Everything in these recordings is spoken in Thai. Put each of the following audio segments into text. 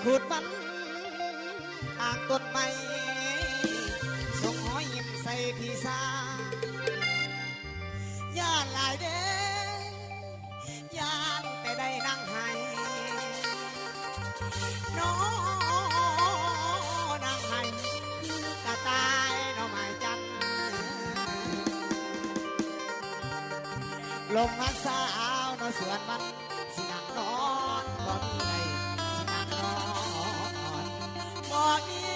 ขูดมันอ่างต้นไม้ส่งหอยยิ้มใส่พี่สาย่านหลายเด้ย่านแต่ได้นั่งให้น้อนางให้คือกระต่ายน้องไม้จันลงมาสาวน้องสวนมันสินั่งนอนบ่มีใดสินั่งนอนบ่มีใด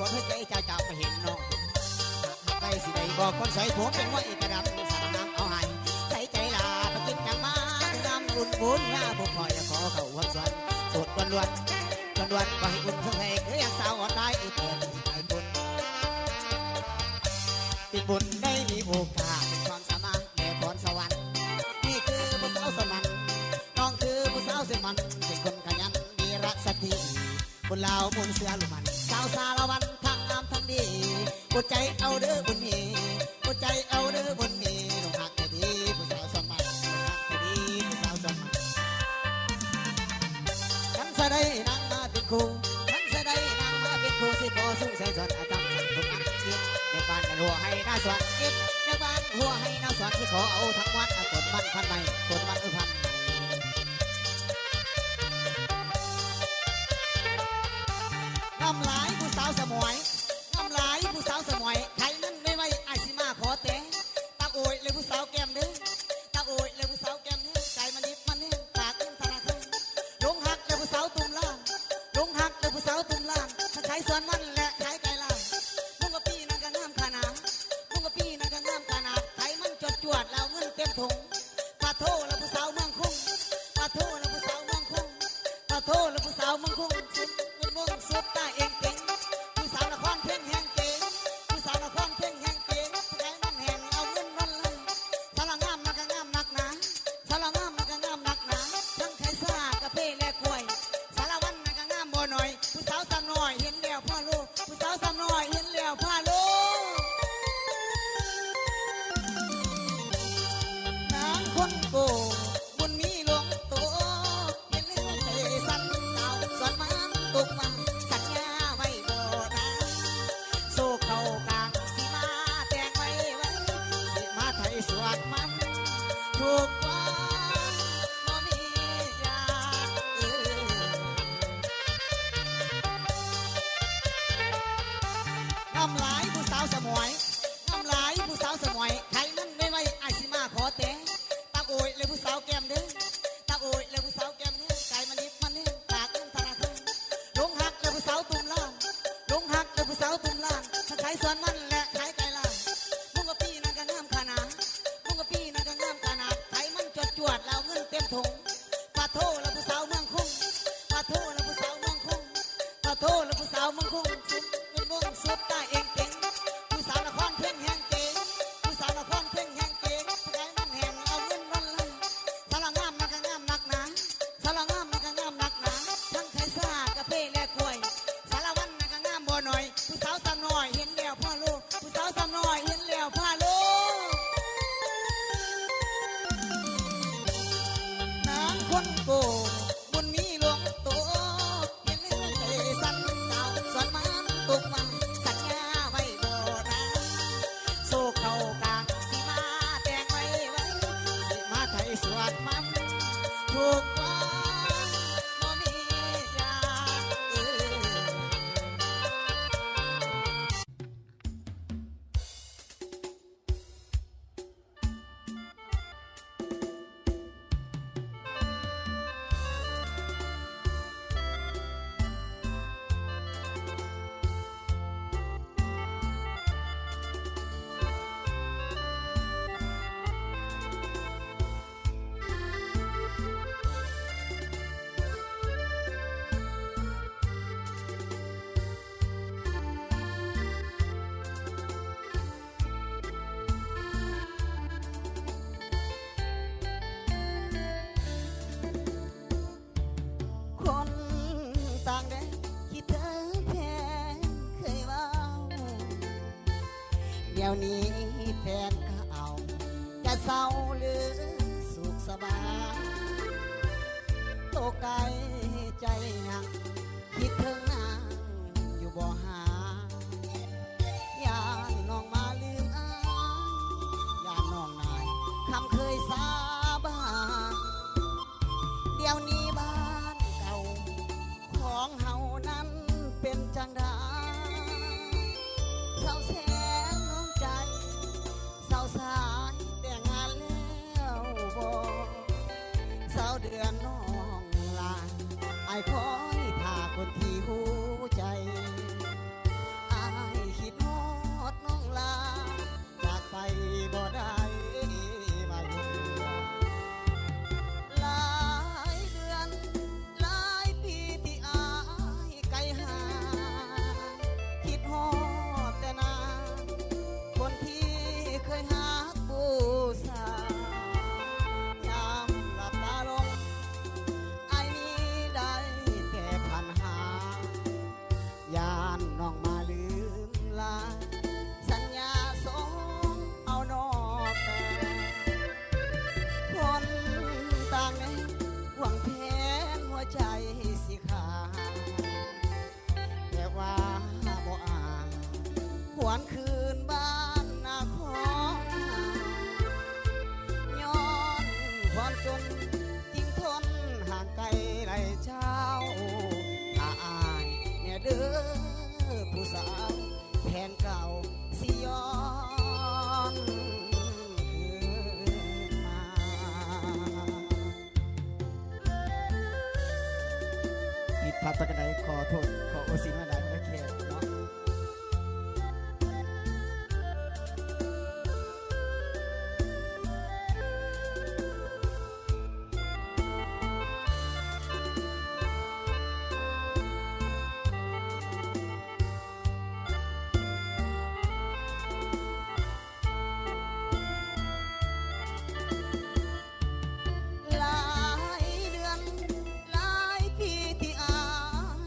คนให้ใจเจ้าไปเห็นน้องใครสิได้บอกคนใส่ผมเป็นว่าอีกระดับสารน้ำเอาให้ใส่ใจลาไปกินจังมาน้ำอุ่นบุญหน้าผู้คอยขอเข้าวันสวนสดล้วนก็ให้อุ่นเพื่อให้คืออย่างสาวอ่อนได้อีกเปิดใจบุญปิดบุญได้มีโอกาสเป็นความสามารถแด่พรสวรรค์นี่คือผู้สาวสมันน้องคือผู้สาวสมันเป็นคนขยันมีรักสติบุญลาวบุญเสือลุมันสาวสารวันทั้งงามทั้งดีบุญใจเอาเด้อบุญมีบุญใจเอาเด้อบุญมีน้องหักแต่ดีผู้สาวสมันหักแต่ดีผู้สาวสมันฉันจะได้นั่งมาเป็นครูฉันจะได้นั่งมาเป็นครูสิพอสุ่งใส่สอนอาจารย์ทุกอันคิดในบ้านหัวให้หน้าสวนคิดในบ้านหัวให้หน้าสวนที่ขอเอาทั้งวัดต้นมันพันใหม่ต้นมันพันน้ำลายผู้สาวสมวยน้ำลายผู้สาวสมวยใครนั้นไม่ไหวไอซิมาขอเตะตาโอยเลยผู้สาวแก้มเด้อตาโอยเลยผู้สาวแก้มเด้อใจมันนิดมันเนี่ยปากเงินธนาคารลงหักเลยผู้สาวตุ่มล่างลงหักเลยผู้สาวตุ่มล่างถ้าใครสวนมันและใครไก่ล่างมุงกะปีนั่งกันน้ำขนาดมุงกะปีนั่งกันน้ำขนาดใครมันจวดแล้วเงินเต็มถุงปาโทแล้วผู้สาวเมืองคุ้งปาโทแล้วผู้สาวเมืองคุ้งปาโทแล้วผู้สาวเมืองคุ้งสุดตาเองเก่งผู้สาวนครเพ่งแห่งเก่งผู้สาวนครเพ่งแห่งเก่งใจมันแห่งเอาเงินนั่นเลยสารงามนักงามนักหนาสารงามนักงามนักหนาทั้งไทยซ่ากะเพและกล้วยสารวันนักงามบ่หน่อยผู้สาวสามน้อยเห็นแล้วพ่อลูกผู้สาวสามน้อยเห็นแล้วพ่อลูกนางคนโกบุญมีหลวงโตเห็นเรื่องเตะสันสาวสวนมันตกมาสัญญาไว้บ่นะโซ่เข้ากลางสิมาแต่งไว้สิมาไทยสวนมันถูกว่าบ่มียาน้ำลายผู้สาวสมวยน้ำลายผู้สาวสมวยใครมันไม่ไหวไอซิมาขอเตะตาโอยเลยผู้สาวแก้มเด้อตาโอยเลยผู้สาวแก้มเด้อใจมันนิดมันเนี่ยปากเงินธนาคารลงหักเลยผู้สาวตุ่มล่างลงหักเลยผู้สาวตุ่มล่างถ้าใครสวนมันและใครไก่ล่างมุงกะปีนั่งกันงามขนาดมุงกะปีนั่งกันงามขนาดใครมันจวดแล้วเงินเต็มถุงปาโทแล้วผู้สาวเมืองคุ้งปาโทแล้วผู้สาวเมืองคุ้งปาโทแล้วผู้สาวเมืองคุ้งสุดเงินวงสุดตาเองเก่งผู้สาวนครเพ่งแห่งเก่งผู้สาวนครเพ่งแห่งเก่งใจมันแห่งเอาเงินนั่นเลยสารงามนักงามนักหนาสารงามนักงามนักหนาทั้งไทยซ่ากะเพและกล้วยสารวันนักงามบ่หน่อยผู้สาวสามน้อยเห็นแล้วพ่อลูกผู้สาวสามน้อยเห็นแล้วพ่อลูกนางคนโกบุญมีหลวงโตเห็นเรื่องเตะสันสาวสวนมัน ยวนี้แฟนเก่าจะเศร้าหรือสุขสบายโตไกลใจยังคิดถึงนางอยู่บ่หายานน้องมาลืมอายานน้องนายคำเคยสาบานเดี๋ยวนี้บ้านเก่าของเฮานั้นเป็นจังไดเศร้าแสนน้องใจเศร้าสายแต่งงานแล้วบ่เศร้าเดือนน้องลาไอ้คอยท่าคนที่หูใจไอ้คิดฮอดน้องลาจากไปบ่ได้มาอยู่หลายเดือนหลายปีที่อายไกลห่างคิดฮอดแต่นาคนที่เคยหาบูชายามหลับตาลงไอ้นี้ได้แต่พันหายานน้องมาลืมลาสัญญาสองเอานอกแต่คนต่างในหวังแผนหัวใจสิขาดแต่ว่าบ่อาจหวนคืนบ้านนาของย้อนความจนทิ้งทนห่างไกลไรเช้าถ้าอายเนี่ยเด้อผู้สาวแผนเก่าสิย้อนคืนมาผิดพลาดประการใดขอโทษขอโอสิมาได้โอเคเนาะหลายเดือนหลายปีที่อา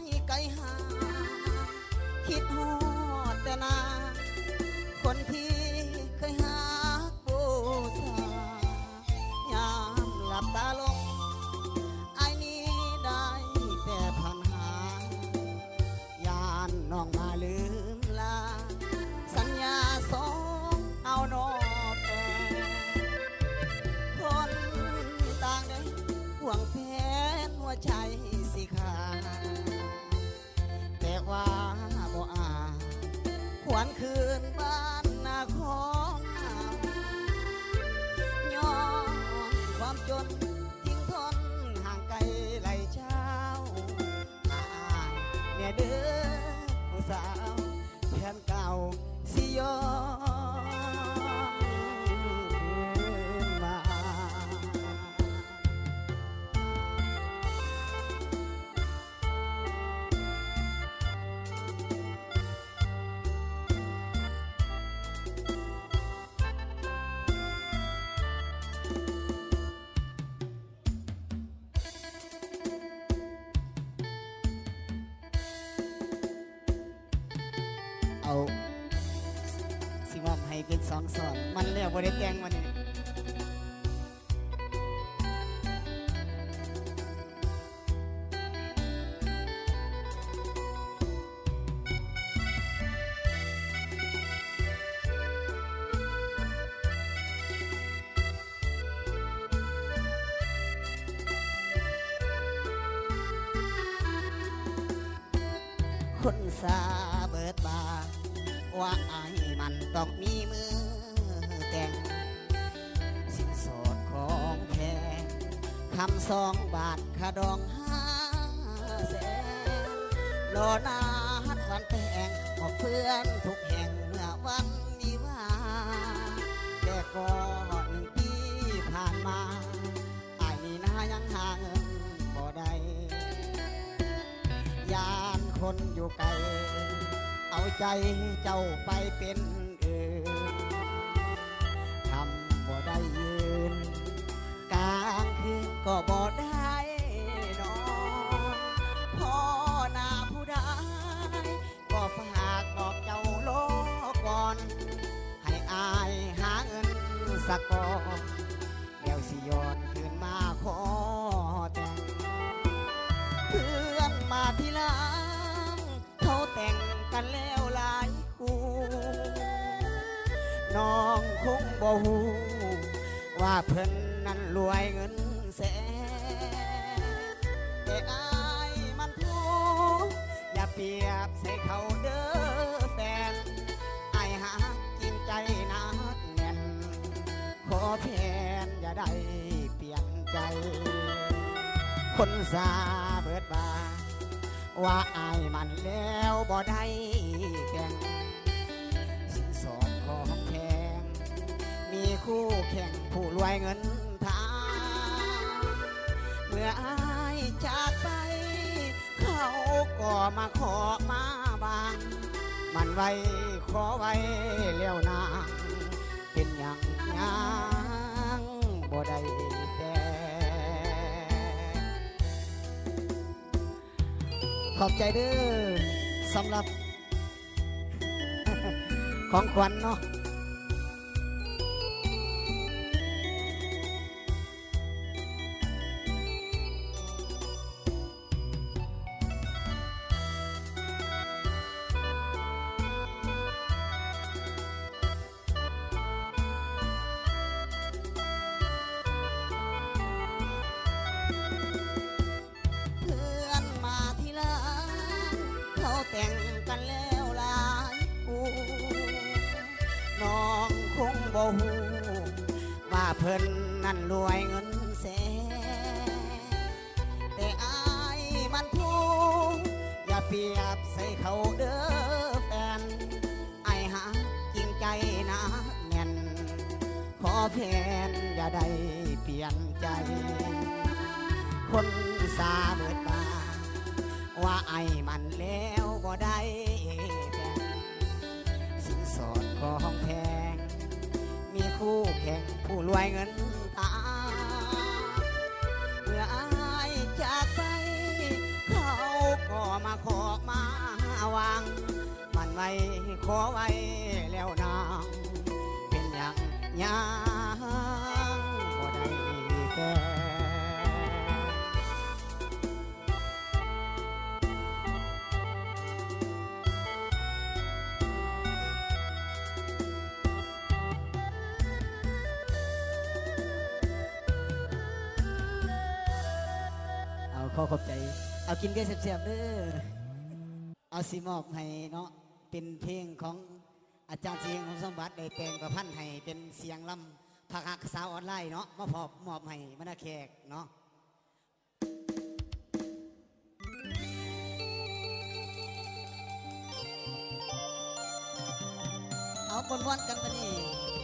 ยไกลห่างคิดฮอดแต่นาคนที่เคยหาบูชายามหลับตาลงไอ้นี้ได้แต่พันหายานน้องมาลืมลาสัญญาสองเอานอกแต่คนต่างได้ห่วงแผนหัวใจสิขาดแต่ว่าบ่อาจหวนคืนบ้านนาของเราย้อนความจนทิ้งทนห่างไกลไหลเช้าอายเนี่ยเด้อผู้สาวแผนเก่าสิย้อนคืนมา เอาสิมอบให้เป็นสองสอนมันแล้วบ่ได้แต่งวันนี้คนสาเบิดบาว่าไอ้มันต้องมีมือแต่งสินสอดของแพงคำ2 บาทค่าดอง500,000รอนาดวันแต่งบอกเพื่อนทุกแห่งเมื่อวันวิวาแต่ก็1 ปีผ่านมาไอ้นี่นายังหาเงินบ่ได้ยานคนอยู่ไกลเอาใจเจ้าไปเป็นอื่นทำบ่ได้ยืนกลางคืนก็บ่ได้นอนพ่อหน้าผู้ใดก็ฝากบอกเจ้าโลก่อนให้ สักก่อนแล้วสิย้อนคืนมาขอแต่งเพื่อนมาทีหลังเขาแต่งกันแล้วหลายคู่น้องคงบ่ฮู้ว่าเพิ่นนั้นรวยเงินแสนแต่อายมันผู้อย่าเปรียบใส่เขาเด้อแฟนอายหักจริงใจนักแน่นขอแทนอย่าได้เปลี่ยนใจคนสาเบิดบาว่าอายมันแล้วบ่ได้แก่งสินสอดของแพงมีคู่แข่งผู้รวยเงินทางเมื่ออายจากไปเขาก็มาขอมาบางมันไว้ขอไว้แล้วนางเป็นอย่างยังบ่ได้แต่ขอบใจเด้อสำหรับ ของขวัญเนาะแต่งกันแล้วหลายคู่น้องคงบ่ฮู้ว่าเพิ่นนั้นรวยเงินแสนแต่อายมันผู้อย่าเปรียบใส่เขาเด้อแฟนไอ้หาจริงใจนะแน่นขอแผนอย่าได้เปลี่ยนใจคนสาเบิดบาว่าไอ้มันแล้วบ่ได้แบ่งสินสอดของแพงมีคู่แข่งผู้รวยเงินตาเมื่อไอ้จากไปเขาก็มาขอมาวางมันไว้ขอไว้แล้วนางเป็นอย่างยังบ่ได้แก่ขอขอบใจเอากินเกลือเสียบๆเด้อเอาสิมอบให้เนาะเป็นเพลงของอาจารย์เสียงของสมบัติได้แปลงประพันธ์ให้เป็นเสียงลำผักหักสาวออนไลน์เนาะมาพอบมอบให้บรรดาแขกเนาะเอาบนวันกันมานี่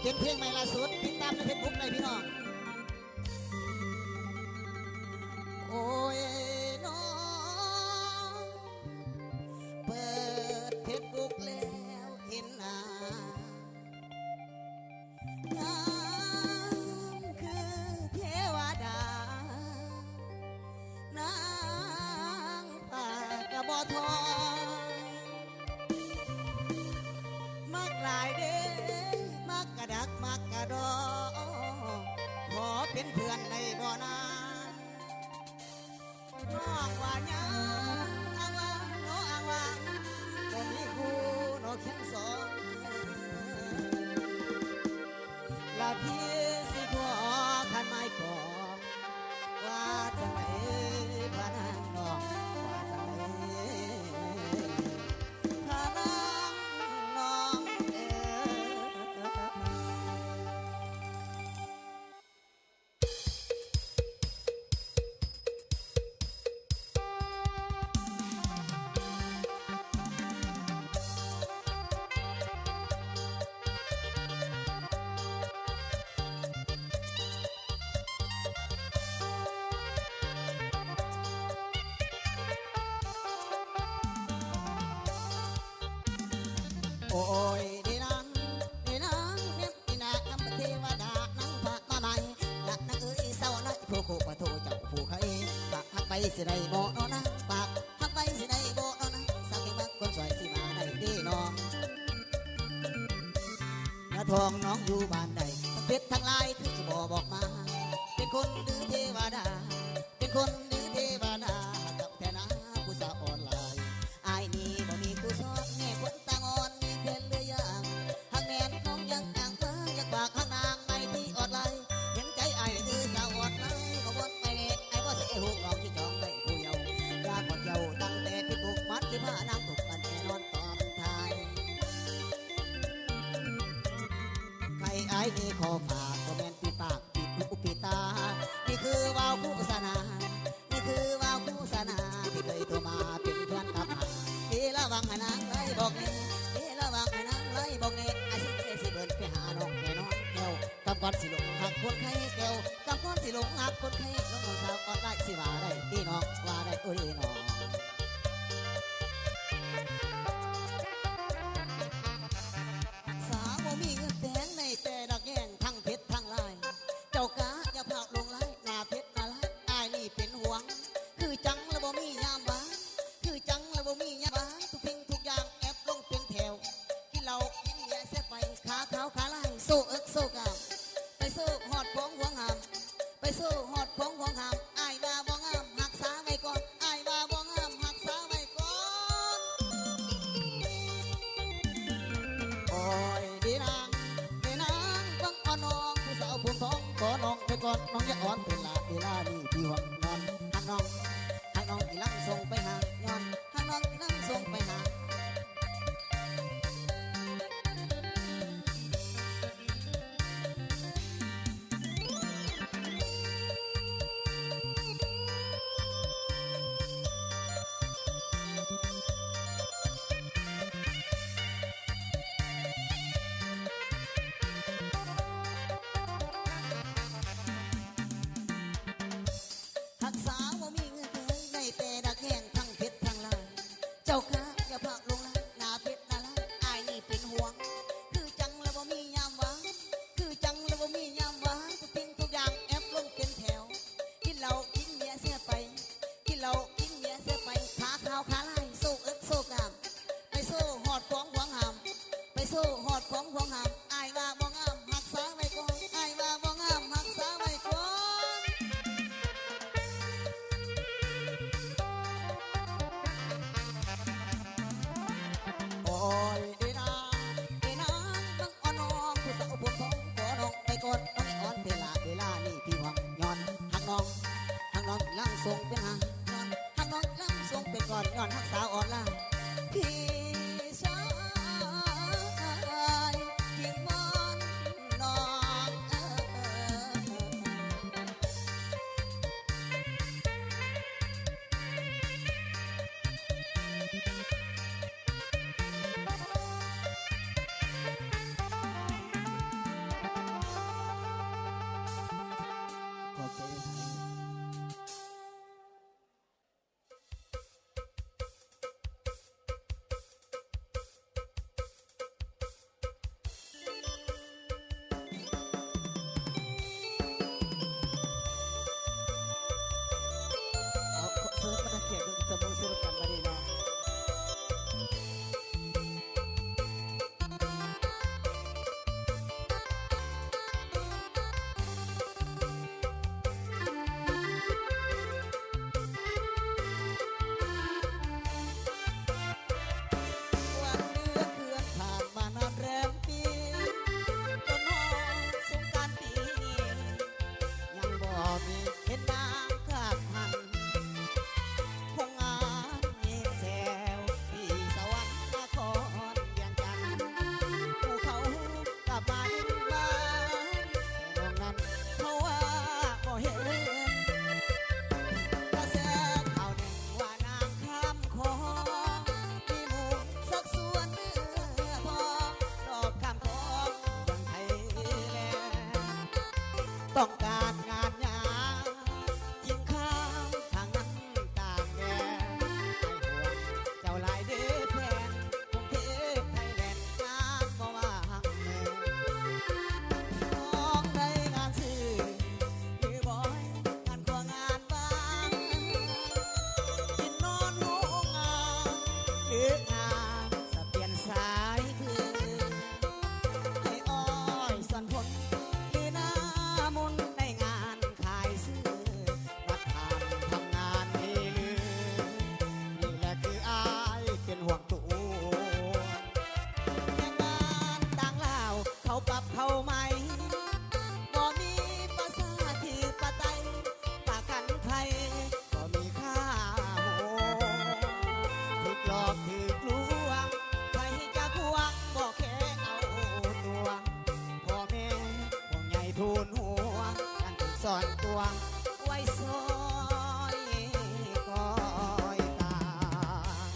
เป็นเพลงใหม่ล่าสุดติดตามในเฟซบุ๊กเลยพี่น้องโอ้ยน้องเปิดเฟซบุ๊กแล้วเห็นหน้างามคือเทวดานางป่ากระบอทองมักหลายเด้มักกระดักมักกระดอขอเป็นเพื่อนในบ่อนาน้องว่ายังอ้างว่างโนอ้างว่างบ่มีคู่โนแค่สองละพี่สิขอขันไม้กองว่าจะไหนพานางน้องว่าจะไหนพานางน้องโอ้ยดีนังดีนังเนี่ยดีนังน้ำเทวดานังพระมาใหม่ละนังเอ้ยเศร้าน้อยผู้คู่ปะโทเจ้าผู้ใครปากหักไปสิได้บ่นอนะปากหักไปสิได้บ่นอนะสักแค่บางคนสวยสิมาได้ดีน้องเนื้อทองน้องอยู่บ้านใด เพชรทั้งหลายที่บ่บอกมาเป็นคนหรือเทวดาเป็นคนหรือเทวดากับแค่นาผู้สาวออนไลน์อายนี่บ่มีผู้ชอบแม่คนตางอนมีเพื่อนเลยอย่างหากแม่น้องยังต่างมาอยากฝากข้างนางในที่ออนไลน์เห็นใจอายคือสาวออนไลน์ก็บ่ไปเน็ตไอ้บ่สิหูกองที่จองไว้ผู้เยาว์อยากกอดเยาว์ตั้งแต่ที่บุกมัดที่ผ้านางตกกันแน่นอนตอนท้ายใครอายนี่ขอฝากก็แม่นปีปากปิดหูปิดตานี่คือว่าวผู้สนานี่คือว่าวผู้สนาที่เคยตัวมาเป็นเพื่อนกับหาดีระวังให้นางเลยบอกนี่ดีระวังให้นางเลยบอกนี่ไอ้สิเดินไปหาน้องแน่นอนแก้วกำก้อนสิลงหักคนไข้แก้วกำก้อนสิลงหักคนไข้น้องสาวออนไลน์สิว่าได้ตีน้องว่าได้โอ้ดีน้องสาวบ่มีเงินแดงในแต่ดอกแย่งทั้งเพชรทั้งลายเจ้ากะอย่าพาลงไหลหน้าเพชรหน้าลายอายนี่เป็นห่วงคือจังแล้วบ่มียามบ้าคือจังแล้วบ่มียามบ้าทุกสิ่งทุกอย่างแอบลงเป็นแถวกินเหล้ากินเบียร์เสียไปขาขาวขาลายโซ่เอิกโซ่กามไปโซ่หอดของห่วงหามไปโซ่หอดของห่วงหามอายว่าบ่งามหักษาไว้ก่อนอายว่าบ่งามหักษาไว้ก่อนโอ้ยดีนางดีนางฟังอ่อนน้องผู้สาวผมท้องขอน้องไปก่อนน้องอย่าอ่อนเป็นละเวลานี่พี่หวังนอนหักน้องหักน้องอีหลังส่งไปหาย้อนหักน้องอีหลังส่งไปหาหักสาวบ่มีเงินเดือนในแต่ดักแย่งทั้งเพชรทั้งลายเจ้าค่ะอย่าพาลงไหลหน้าเพชรหน้าลายอายนี่เป็นห่วงคือจังแล้วบ่มียามหวานคือจังแล้วบ่มียามหวานทุกสิ่งทุกอย่างแอบลงเป็นแถวกินเหล้ากินเบียร์เสียไปกินเหล้ากินเบียร์เสียไปขาขาวขาลายโซ่เอิกโซ่กามไปโซ่หอดของหวงหามไปโซ่หอดของหวงหามอายว่าบ่งามหักษาไว้ก่อนอายว่าบ่งามหักษาไว้ก่อน โอ้ยดีนาบังอ่อนน้องผู้สาวผมท้องขอน้องไปก่อนน้องอ่อนเวลานี่พี่หวังย้อนหักน้องลังส่งเป็นหางย้อนหักน้องลังส่งเป็นก่อนย้อนหักสาวอ่อนล่างพี่ชายยิ่งมอนน้องขอบใจ ต้องการงานยามยิงข้ามทางนั้นต่างแดนไอ้ห่วงเจ้าลายเดือดแทนกรุงเทพไทยแลนด์งานบ่ว่างแน่น้องได้งานซื้อหรือบอยงานกว่างานบางกินนอนโรงงานหรืองานสะเปลี่ยนสายคืนให้อ้อยส่วนผลลี ทูลหัวกันสอนตัวไว้ซอยคอยตาย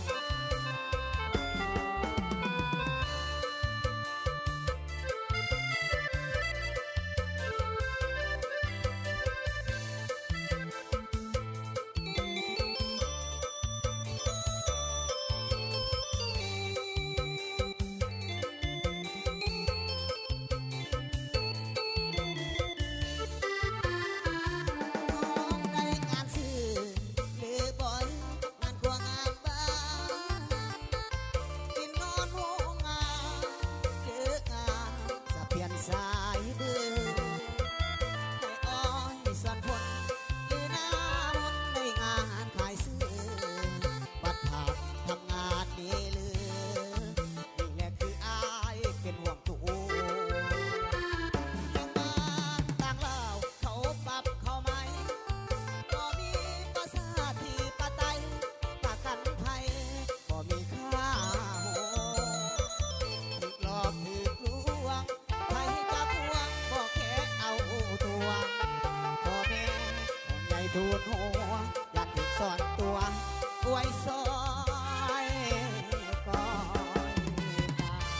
สายเบื่อให้อ้อยส่วนผลหรือน้ำในงานขายเสื้อปัดผักทำงานนี้เหลือนี่แหละคืออายเป็นห่วงตัวยังมาต่างเล่าเขาปรับเขาไหมก็มีภาษาที่ปะไตยปะกันไทยก็มีค่าโหถึกหลอกถึกลวงใครจะพวงบอกแค่เอาตัวพ่อแม่ของใหญ่ทูลหัวอยากถึงสอนตัวอวยซอยก่อนตาย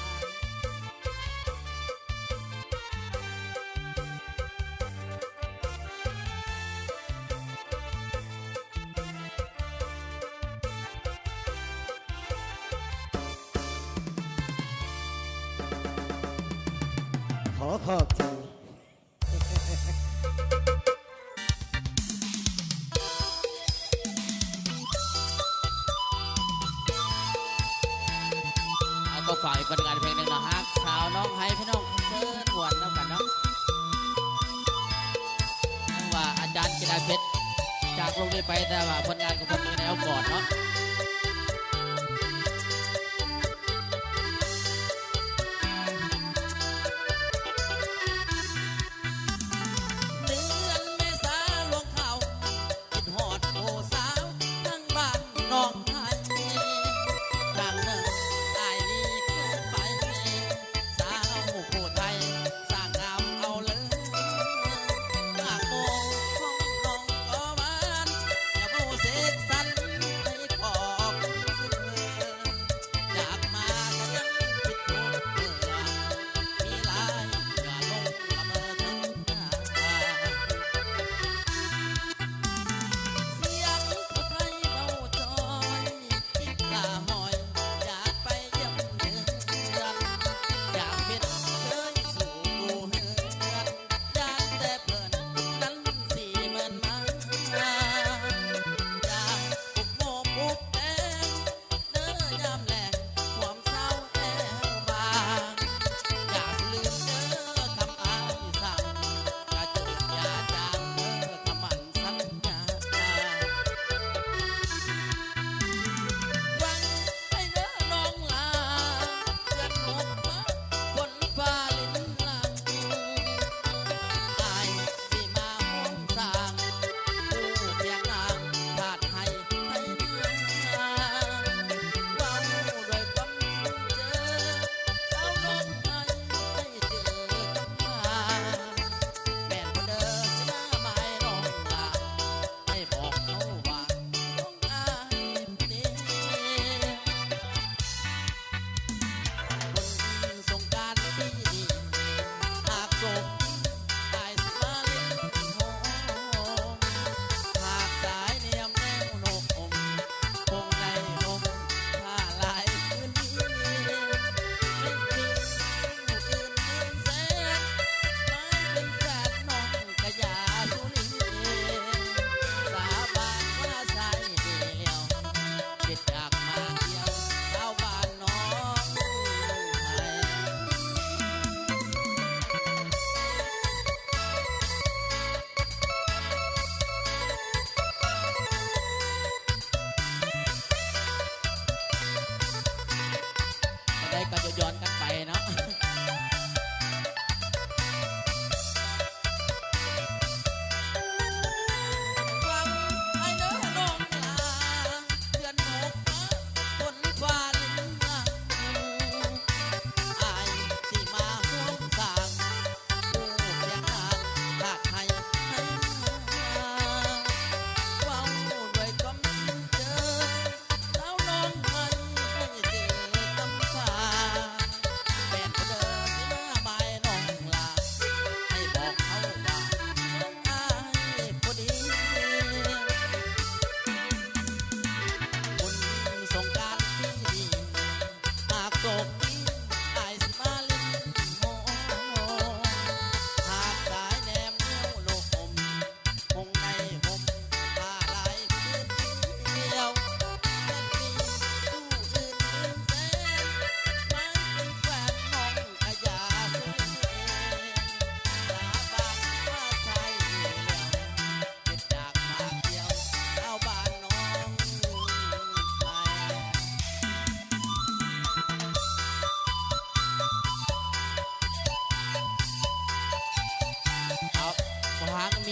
ขอขอบใจ เอาก็ฝากอีกผลงานเพลงหนึ่งนะฮะสาวน้องให้พี่น้องเชิญหวนแล้วกันเนาะว่าอาจารย์กีฬาเพชรจากโรงเรียนไปแต่ว่าผลงานของผมยังไงเอาก่อนเนาะเดือนเมษาลวงเขาคิดฮอดโอสาวทั้งบ้านน้องไทยทางเดินไอ้นี่คือไปสาวผู้ไทยสร้างงามเอาเลยหากโมงห้องน้องก็บ้านอย่าผู้เสกสรรให้ขอ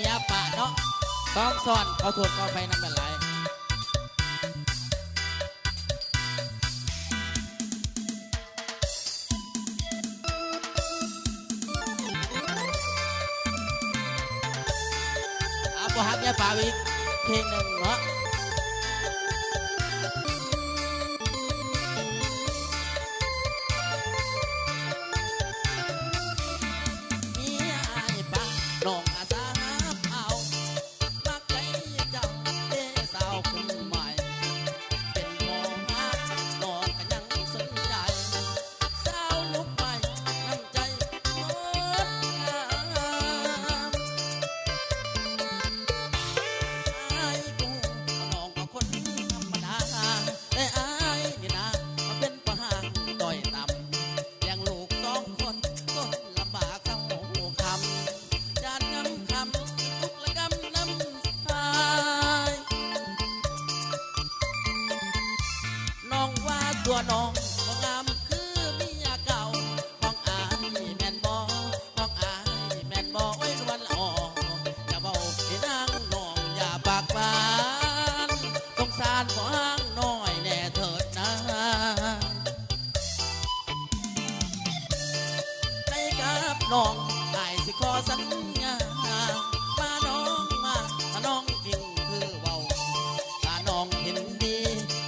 ยปะเนาะต้องซ่อนเขาถูกเขาไปน้ำเป็นไรเอาบ่ฮักยาป่าอีกเพลงหนึ่งเนาะมีไอ้ป่าลองอาสาเอามักใจเจ้าเด้สาวคนใหม่เป็นหมอฮักน้องก็ยังสนใจสาวลุกไปน้ำใจหมดงาม อายกูน้องก็คนธรรมดาแต่อายนี่นะมาเป็นปะหางต่อยต่ำเลี้ยงลูกสองคนก็ลำบากทั้งหัวคำจานงำคำทุกละกำน้ำตายน้องว่าตัวน้องก็งามคือเมียเก่าของอายแม่นบ่ของอายแม่นบ่ไว้วันละออกอย่าเบาให้นางน้องอย่าปากหวานสงสารบ่ห้างน้อยแน่เถิดนะในกับน้องอายสิขอสัญญามาน้องมาถ้าน้องจริงคือเบาถ้าน้องเห็นดี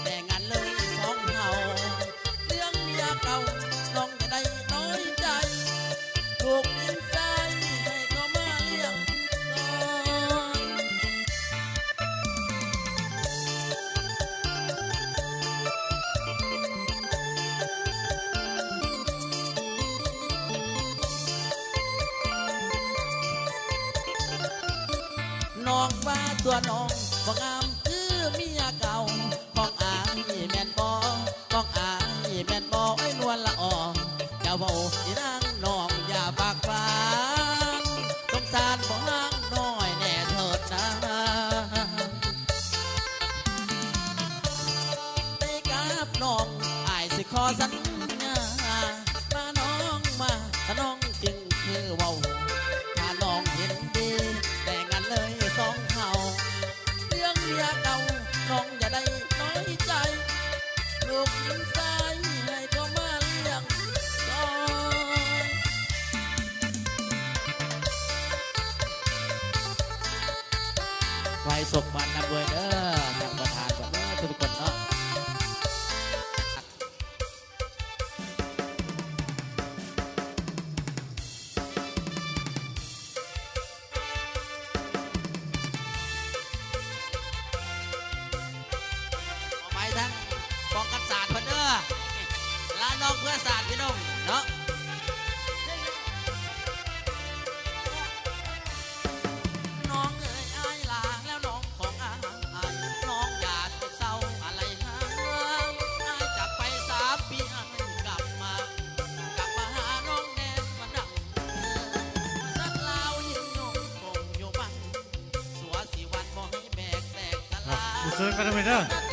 แต่งานเลยสองเฮาเรื่องเมียเก่าน้องจะได้น้อยใจถูกดินใจให้ก็มาเลี้ยงน้อย น้องว่าตัวน้องบ่งามคือเมียเก่าของอายแม่นบ่ของอายแม่นบ่ไอ้นวลละอ่ออย่าเว้าอีนางน้องอย่าปากหวานสงสารบ่ห้างน้อยแน่เถิดนะได้กับน้องอายสิขอสัญญามาน้องมาถ้าน้องจริงคือเว้าถ้าน้องเห็นดีแต่งานเลยสองเฮาเรื่องเมียเก่าน้องอย่าได้น้อยใจลูกยิงใจให้ก็มาเลี้ยงก่อนไว้สุขมันนำด้วยเด้อทางประธานก่อนเด้อทุกคนเนาะเอาไปทั้งป้องกันศาสตร์เพิ่นเด้อลาน้องเพื่อศาสตร์พี่น้องเนาะน้องเอ๋ยอายลาแล้วน้องของอายน้องอย่าตกเศร้าอะไรหาอายจากไป3 ปีอายกลับมาหาน้องแน่มาดังสักลาวยิงโยงคงอยู่บังสัวสิวันบ่ให้แบกแตกสลา กูซื้อกันทำไมเด้อ นัด